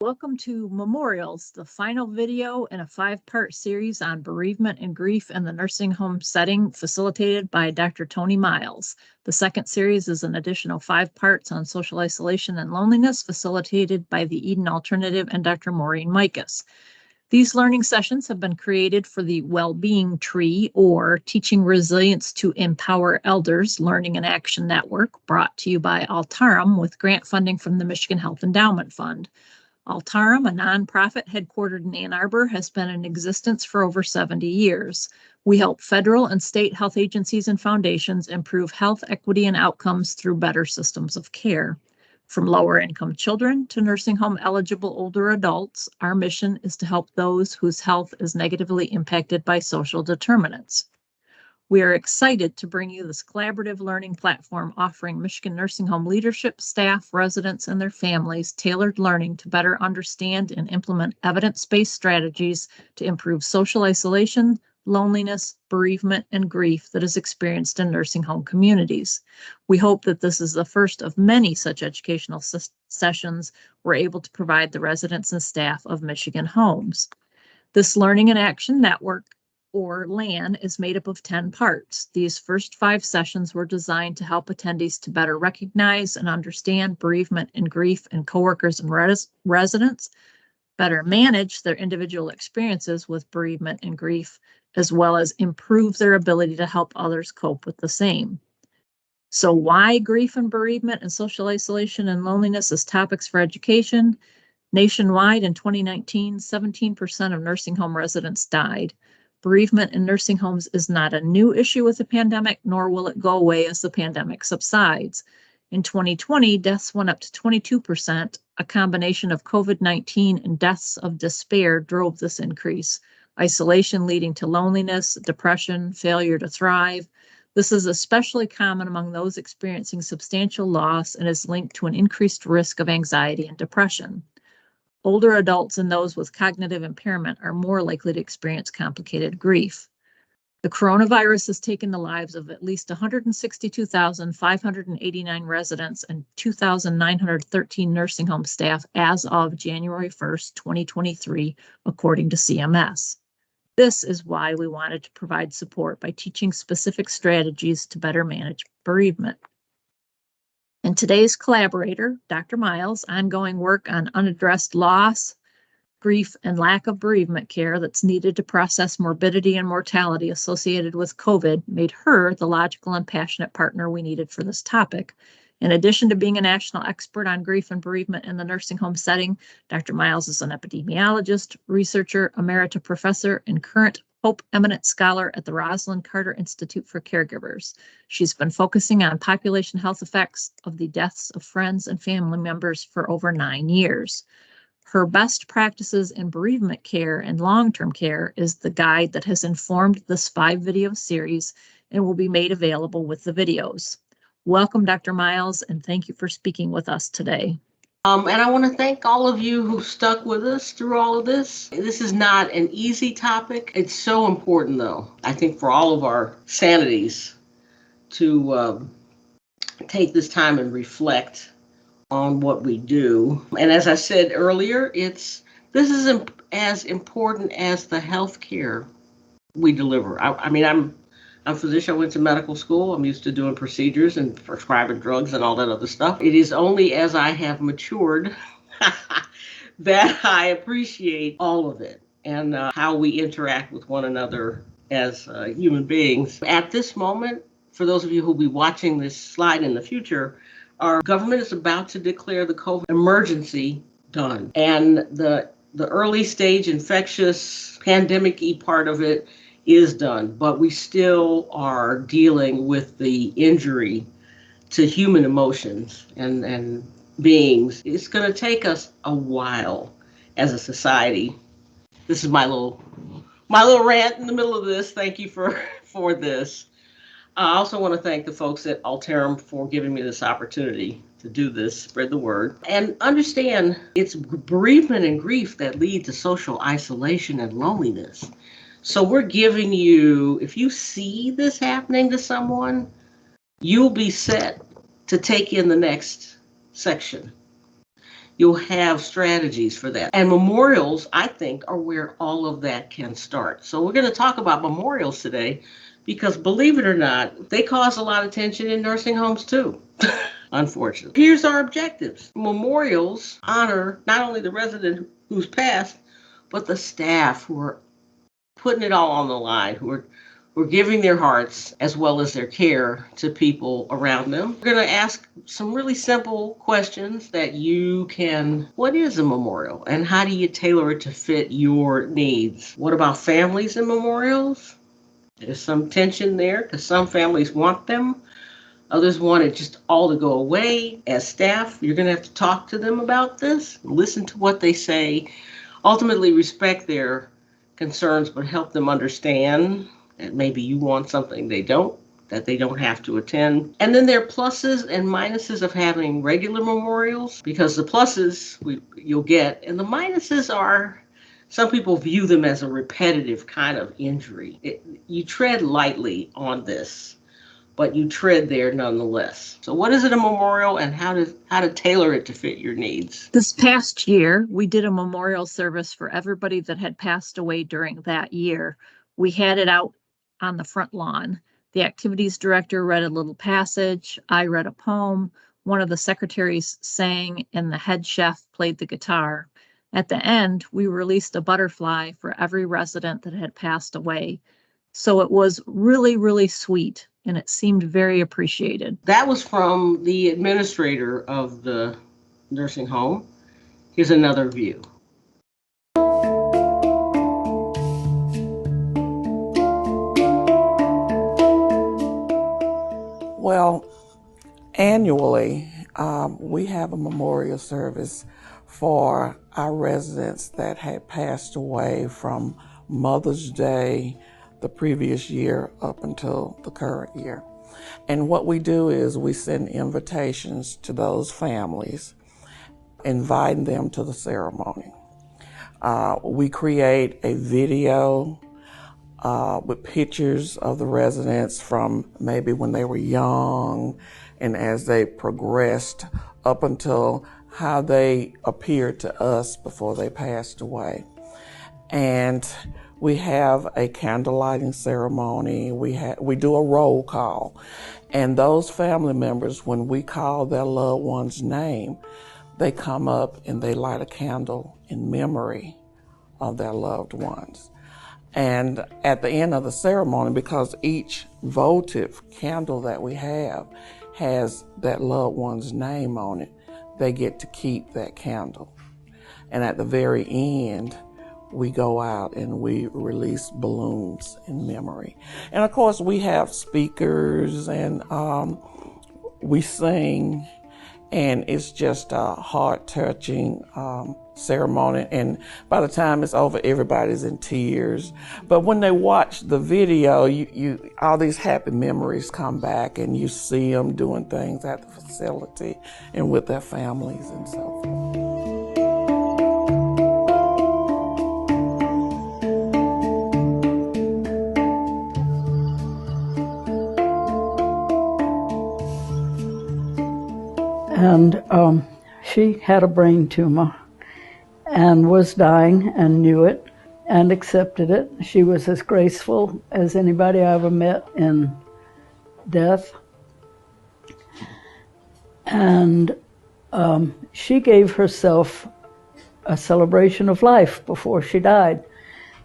Welcome to Memorials, the final video in a 5-part series on bereavement and grief in the nursing home setting, facilitated by Dr. Toni Miles. The second series is an additional 5 parts on social isolation and loneliness, facilitated by the Eden Alternative and Dr. Maureen Mikas. These learning sessions have been created for the WellbeingTREE, or Teaching Resilience to Empower Elders Learning and Action Network, brought to you by Altarum with grant funding from the Michigan Health Endowment Fund. Altarum, a nonprofit headquartered in Ann Arbor, has been in existence for over 70 years. We help federal and state health agencies and foundations improve health equity and outcomes through better systems of care. From lower income children to nursing home eligible older adults, our mission is to help those whose health is negatively impacted by social determinants. We are excited to bring you this collaborative learning platform offering Michigan nursing home leadership, staff, residents, and their families tailored learning to better understand and implement evidence-based strategies to improve social isolation, loneliness, bereavement, and grief that is experienced in nursing home communities. We hope that this is the first of many such educational sessions we're able to provide the residents and staff of Michigan homes. This Learning and Action Network, or LAN, is made up of 10 parts. These first 5 sessions were designed to help attendees to better recognize and understand bereavement and grief in coworkers and residents, better manage their individual experiences with bereavement and grief, as well as improve their ability to help others cope with the same. So why grief and bereavement and social isolation and loneliness as topics for education? Nationwide in 2019, 17% of nursing home residents died. Bereavement in nursing homes is not a new issue with the pandemic, nor will it go away as the pandemic subsides. In 2020, deaths went up to 22%. A combination of COVID-19 and deaths of despair drove this increase. Isolation leading to loneliness, depression, failure to thrive. This is especially common among those experiencing substantial loss and is linked to an increased risk of anxiety and depression. Older adults and those with cognitive impairment are more likely to experience complicated grief. The coronavirus has taken the lives of at least 162,589 residents and 2,913 nursing home staff as of January 1st, 2023, according to CMS. This is why we wanted to provide support by teaching specific strategies to better manage bereavement. And today's collaborator, Dr. Miles' ongoing work on unaddressed loss, grief, and lack of bereavement care that's needed to process morbidity and mortality associated with COVID made her the logical and passionate partner we needed for this topic. In addition to being a national expert on grief and bereavement in the nursing home setting, Dr. Miles is an epidemiologist, researcher, emerita professor, and current Hope Eminent Scholar at the Rosalind Carter Institute for Caregivers. She's been focusing on population health effects of the deaths of friends and family members for over 9 years. Her best practices in bereavement care and long-term care is the guide that has informed this 5-video series and will be made available with the videos. Welcome, Dr. Miles, and thank you for speaking with us today. And I want to thank all of you who stuck with us through all of this. This is not an easy topic. It's so important, though, I think, for all of our sanities to take this time and reflect on what we do. And as I said earlier, this is as important as the health care we deliver. I mean, I'm a physician. I went to medical school. I'm used to doing procedures and prescribing drugs and all that other stuff. It is only as I have matured that I appreciate all of it and how we interact with one another as human beings. At this moment, for those of you who will be watching this slide in the future, our government is about to declare the COVID emergency done. And the early stage infectious pandemic-y part of it is done, but we still are dealing with the injury to human emotions and beings. It's going to take us a while as a society. This is my little rant in the middle of this. Thank you for this. I also want to thank the folks at Altarum for giving me this opportunity to do this, spread the word, and understand it's bereavement and grief that lead to social isolation and loneliness. So we're giving you, if you see this happening to someone, you'll be set to take in the next section. you'll have strategies for that. And memorials, I think, are where all of that can start. So we're going to talk about memorials today because, believe it or not, they cause a lot of tension in nursing homes too. Unfortunately. Here's our objectives. Memorials honor not only the resident who's passed, but the staff who are putting it all on the line, who are giving their hearts as well as their care to people around them. We're going to ask some really simple questions that you can, what is a memorial and how do you tailor it to fit your needs? What about families and memorials? There's some tension there because some families want them. Others want it just all to go away. As staff, you're going to have to talk to them about this, listen to what they say, ultimately respect their concerns, but help them understand that maybe you want something they don't, that they don't have to attend. And then there are pluses and minuses of having regular memorials, because the pluses you'll get, and the minuses are, some people view them as a repetitive kind of injury. You tread lightly on this, but you tread there nonetheless. So what is it, a memorial, and how to tailor it to fit your needs? This past year, we did a memorial service for everybody that had passed away during that year. We had it out on the front lawn. The activities director read a little passage. I read a poem. One of the secretaries sang, and the head chef played the guitar. At the end, we released a butterfly for every resident that had passed away. So it was really, really sweet, and it seemed very appreciated. That was from the administrator of the nursing home. Here's another view. Well, annually, we have a memorial service for our residents that had passed away from Mother's Day the previous year up until the current year. And what we do is we send invitations to those families, inviting them to the ceremony. We create a video with pictures of the residents from maybe when they were young and as they progressed up until how they appeared to us before they passed away. And we have a candle lighting ceremony. We do a roll call. And those family members, when we call their loved one's name, they come up and they light a candle in memory of their loved ones. And at the end of the ceremony, because each votive candle that we have has that loved one's name on it, they get to keep that candle. And at the very end, we go out and we release balloons in memory. And of course, we have speakers and we sing, and it's just a heart-touching ceremony. And by the time it's over, everybody's in tears. But when they watch the video, you all these happy memories come back, and you see them doing things at the facility and with their families and so forth. And she had a brain tumor and was dying and knew it and accepted it. She was as graceful as anybody I ever met in death. And she gave herself a celebration of life before she died.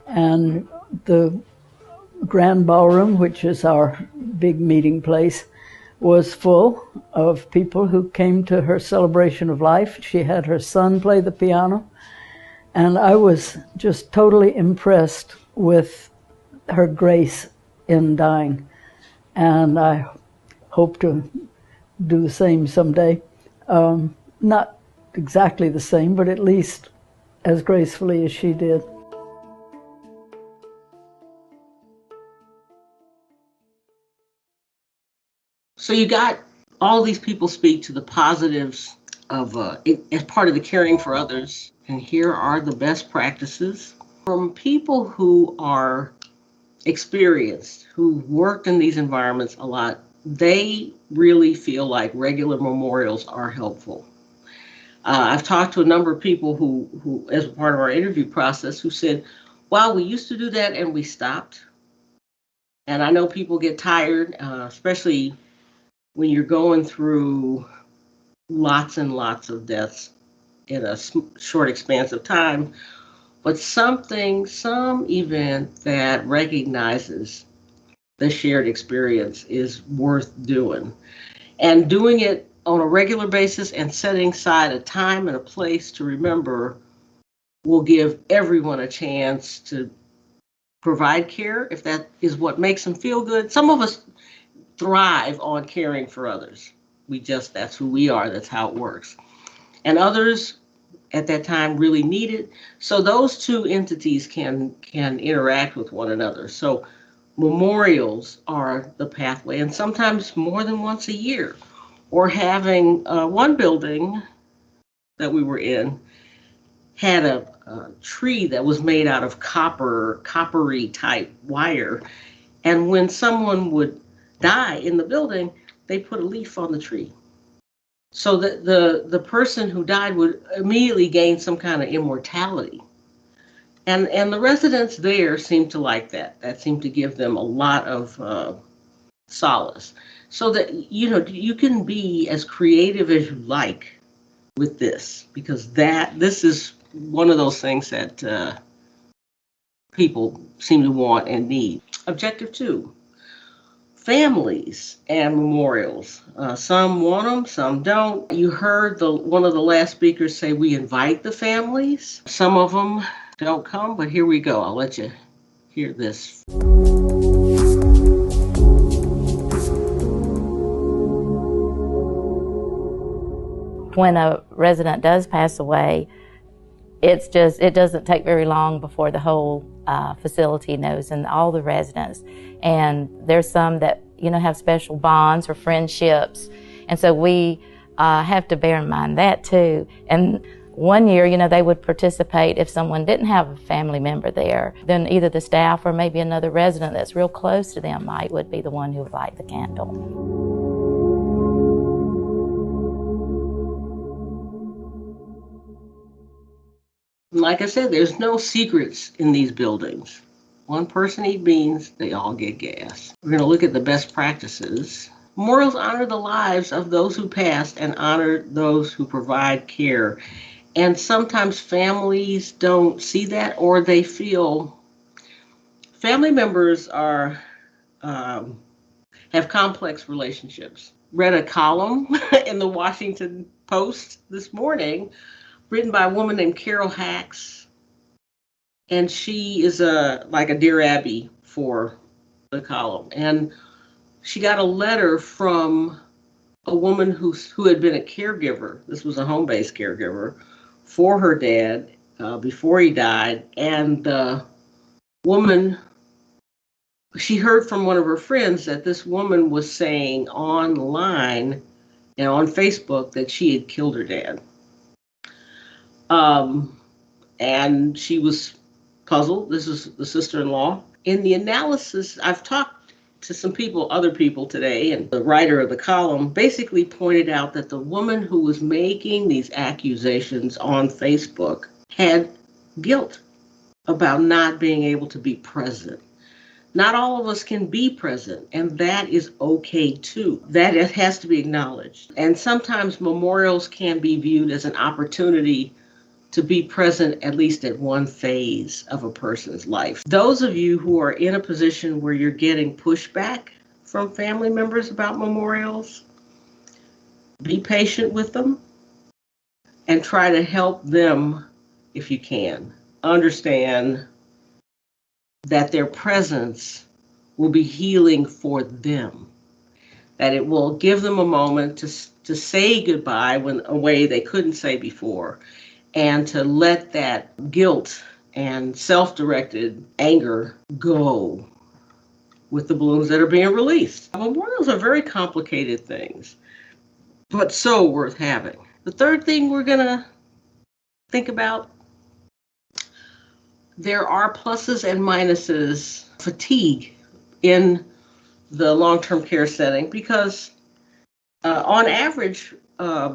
And the Grand Ballroom, which is our big meeting place, was full of people who came to her celebration of life. She had her son play the piano, and I was just totally impressed with her grace in dying. And I hope to do the same someday. Not exactly the same, but at least as gracefully as she did. So you got all these people speak to the positives of as part of the caring for others. And here are the best practices from people who are experienced, who worked in these environments a lot. They really feel like regular memorials are helpful. I've talked to a number of people who, as part of our interview process, who said, "Well, we used to do that and we stopped." And I know people get tired, especially when you're going through lots and lots of deaths in a short expanse of time. But some event that recognizes the shared experience is worth doing. And doing it on a regular basis and setting aside a time and a place to remember will give everyone a chance to provide care if that is what makes them feel good. Some of us thrive on caring for others. That's who we are, that's how it works. And others at that time really need it. So those two entities can interact with one another. So memorials are the pathway, and sometimes more than once a year. Or having one building that we were in had a tree that was made out of coppery type wire. And when someone would die in the building, they put a leaf on the tree. So that the person who died would immediately gain some kind of immortality. And the residents there seemed to like that. That seemed to give them a lot of solace. So that, you can be as creative as you like with this, because this is one of those things that people seem to want and need. Objective 2, families and memorials. Some want them, some don't. You heard one of the last speakers say we invite the families. Some of them don't come, but here we go. I'll let you hear this. When a resident does pass away, it doesn't take very long before the whole facility knows, and all the residents. And there's some that have special bonds or friendships, and so we have to bear in mind that too. And one year, they would participate if someone didn't have a family member there. Then either the staff or maybe another resident that's real close to them would be the one who would light the candle. Like I said, there's no secrets in these buildings. One person eats beans, they all get gas. We're going to look at the best practices. Memorials honor the lives of those who passed and honor those who provide care. And sometimes families don't see that, or they feel family members have complex relationships. Read a column in the Washington Post this morning written by a woman named Carol Hacks, and she is like a Dear Abby for the column. And she got a letter from a woman who had been a caregiver. This was a home-based caregiver for her dad before he died. And the woman, she heard from one of her friends that this woman was saying online and on Facebook that she had killed her dad. And she was puzzled. This is the sister-in-law. In the analysis, I've talked to other people today, and the writer of the column basically pointed out that the woman who was making these accusations on Facebook had guilt about not being able to be present. Not all of us can be present, and that is okay too. That has to be acknowledged. And sometimes memorials can be viewed as an opportunity to be present at least at one phase of a person's life. Those of you who are in a position where you're getting pushback from family members about memorials, be patient with them and try to help them if you can. Understand that their presence will be healing for them, that it will give them a moment to say goodbye in a way they couldn't say before, and to let that guilt and self-directed anger go with the balloons that are being released. Memorials are very complicated things, but so worth having. The third thing we're going to think about, there are pluses and minuses, fatigue in the long-term care setting, because on average,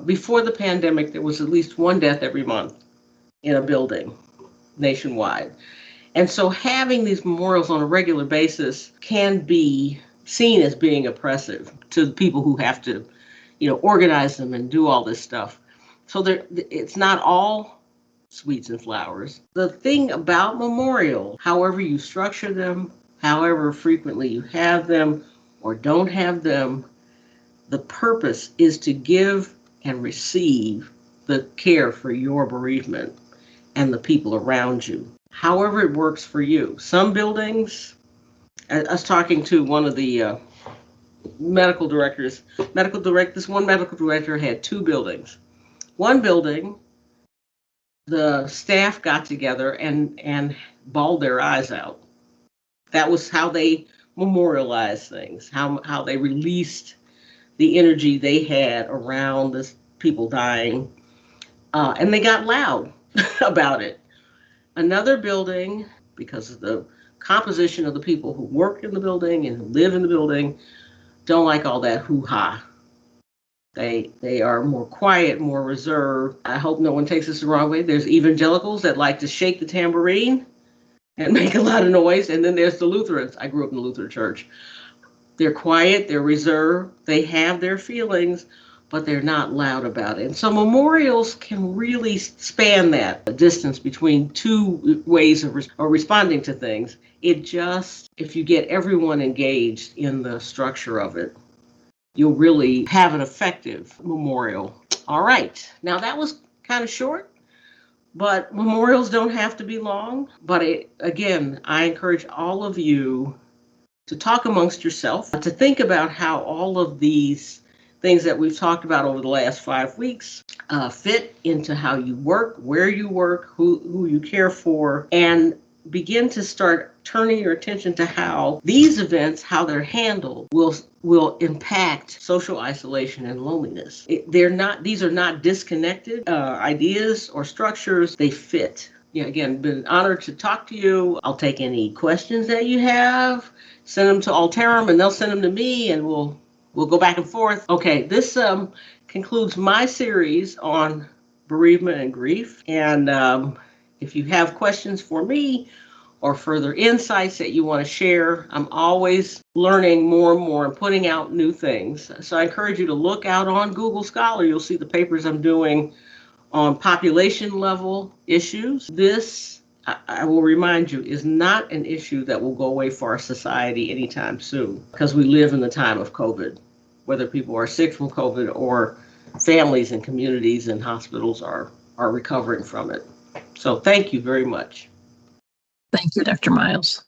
before the pandemic, there was at least one death every month in a building nationwide. And so having these memorials on a regular basis can be seen as being oppressive to the people who have to, organize them and do all this stuff. So it's not all sweets and flowers. The thing about memorial, however you structure them, however frequently you have them or don't have them, the purpose is to give and receive the care for your bereavement and the people around you, however it works for you. Some buildings, I was talking to one of the medical directors. This one medical director had two buildings. One building, the staff got together and bawled their eyes out. That was how they memorialized things, how they released the energy they had around this people dying, and they got loud about it. Another building, because of the composition of the people who work in the building and who live in the building, don't like all that hoo-ha. They are more quiet, more reserved. I hope no one takes this the wrong way. There's evangelicals that like to shake the tambourine and make a lot of noise, and then there's the Lutherans. I grew up in the Lutheran church. They're quiet, they're reserved, they have their feelings, but they're not loud about it. And so memorials can really span that distance between two ways of responding to things. If you get everyone engaged in the structure of it, you'll really have an effective memorial. All right, now that was kind of short, but memorials don't have to be long. But again, I encourage all of you to talk amongst yourself, to think about how all of these things that we've talked about over the last 5 weeks fit into how you work, where you work, who you care for, and begin to start turning your attention to how these events, how they're handled, will impact social isolation and loneliness. These are not disconnected ideas or structures. They fit. Again, been honored to talk to you. I'll take any questions that you have. Send them to Alterum, and they'll send them to me, and we'll go back and forth. Okay, this concludes my series on bereavement and grief. And if you have questions for me or further insights that you want to share, I'm always learning more and more and putting out new things. So I encourage you to look out on Google Scholar. You'll see the papers I'm doing on population level issues. This, I will remind you, is not an issue that will go away for our society anytime soon, because we live in the time of COVID, whether people are sick from COVID or families and communities and hospitals are recovering from it. So thank you very much. Thank you, Dr. Miles.